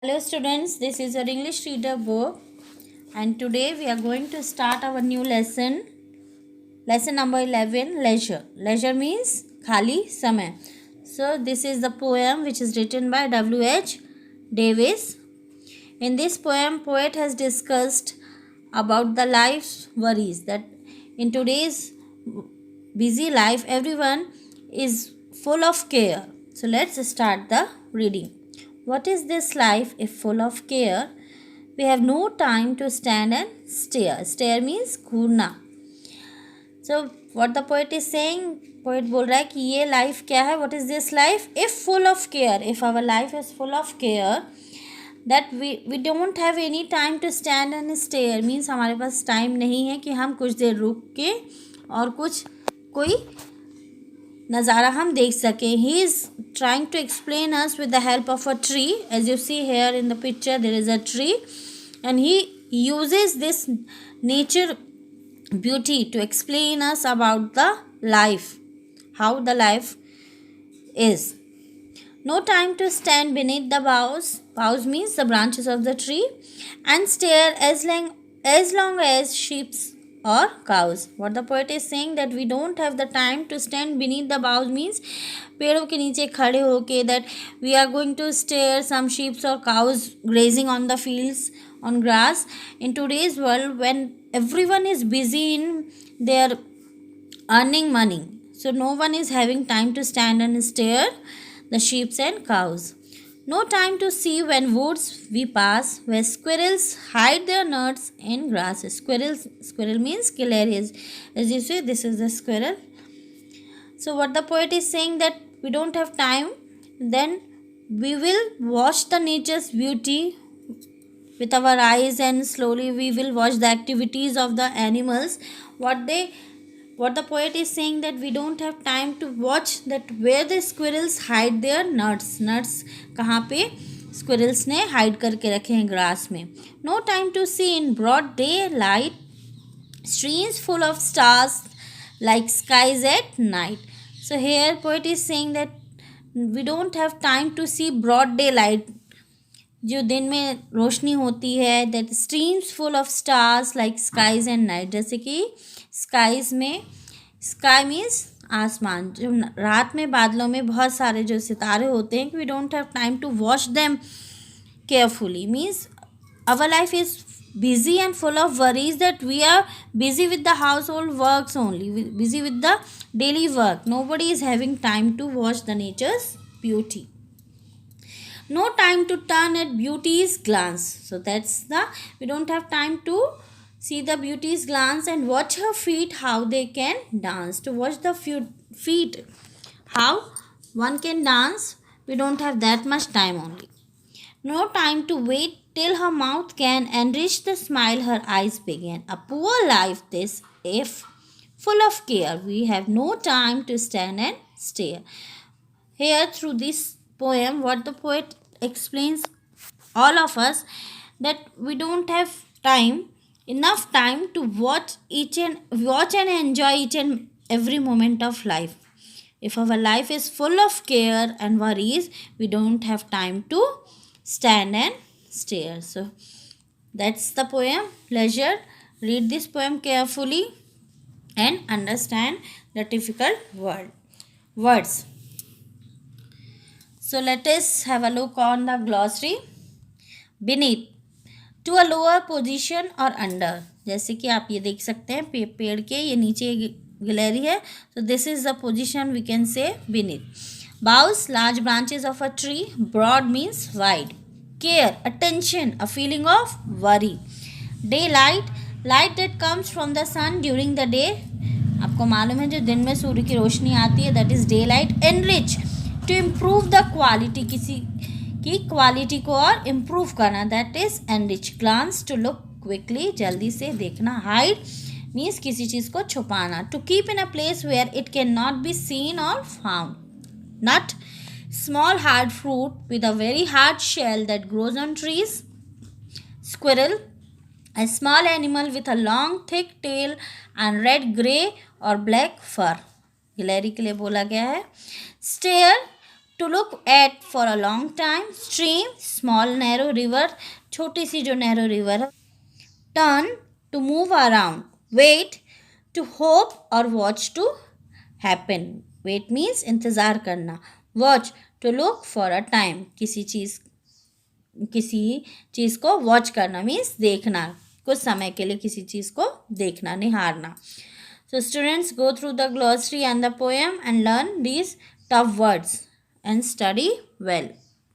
Hello students, this is your English reader book and today we are going to start our new lesson. Lesson number 11, leisure. Leisure means khali samay. So this is the poem which is written by W.H. Davis. In this poem, poet has discussed about the life's worries, that in today's busy life everyone is full of care. So let's start the reading. What is this life if full of care? We have no time to stand and stare. Stare means Ghurna. So what the poet is saying, poet बोल रहा है कि ये life क्या है? What is this life if full of care? If our life is full of care, that we don't have any time to stand and stare, means हमारे पास time नहीं है कि हम कुछ देर रुक के और कुछ कोई नज़ारा हम देख सकें. He is trying to explain us with the help of a tree. As you see here in the picture, there is a tree and he uses this nature beauty to explain us about the life, how the life is. No time to stand beneath the boughs. Boughs means the branches of the tree, and stare as long as sheep or cows. What the poet is saying, that we don't have the time to stand beneath the boughs means पेड़ों के नीचे खड़े होके, that we are going to stare some sheep or cows grazing on the fields on grass. In today's world, when everyone is busy in their earning money, so no one is having time to stand and stare the sheep and cows. No time to see when woods we pass, where squirrels hide their nuts in grass. Squirrel means hilarious. As you see, this is the squirrel. So what the poet is saying, that we don't have time, then we will watch the nature's beauty with our eyes, and slowly we will watch the activities of the animals. What the poet is saying, that we don't have time to watch that where the squirrels hide their nuts कहाँ पे squirrels ने hide करके रखे हैं grass में. No time to see in broad daylight streams full of stars like skies at night. So here poet is saying that we don't have time to see broad daylight, जो दिन में रोशनी होती है, that streams full of stars like skies and night. जैसे कि skies में, sky means आसमान, जो रात में बादलों में बहुत सारे जो सितारे होते हैं, कि we don't have time to watch them carefully, means our life is busy and full of worries, that we are busy with the household works only, busy with the daily work. Nobody is having time to watch the nature's beauty. No time to turn at beauty's glance. So we don't have time to see the beauty's glance and watch her feet, how they can dance. To watch the feet, how one can dance, we don't have that much time only. No time to wait till her mouth can enrich the smile her eyes begin. A poor life this, if full of care. We have no time to stand and stare. Here, through this poem, what the poet explains all of us, that we don't have enough time to watch and enjoy each and every moment of life. If our life is full of care and worries, we don't have time to stand and stare. So that's the poem Leisure. Read this poem carefully and understand the difficult words. So let us have a look on the glossary. Beneath, to a lower position or under. जैसे कि आप ये देख सकते हैं पेड़ के ये नीचे गैलरी है. So this is the position we can say beneath. Boughs, large branches of a tree. Broad means wide. Care, attention, a feeling of worry. Daylight, light that comes from the sun during the day. आपको मालूम है जो दिन में सूर्य की रोशनी आती है, that is daylight. Enrich, to improve the quality, किसी की क्वालिटी को और इम्प्रूव करना, that is enrich. Glance, to look quickly, जल्दी से देखना. हाइड मीन्स किसी चीज़ को छुपाना. To keep in a place where it can not be seen or found. Nut, small hard fruit with a very hard shell that grows on trees. Squirrel, a small animal with a long thick tail and red, grey or black fur. गिलहरी के लिए बोला गया है. Stare, to look at for a long time, stream small narrow river, छोटी सी जो narrow river है, turn to move around, wait to hope or watch to happen, wait means इंतज़ार करना, watch to look for a time, किसी चीज़ को watch करना मीन्स देखना, कुछ समय के लिए किसी चीज़ को देखना, निहारना. So students, go through the glossary and the poem and learn these tough words and study well.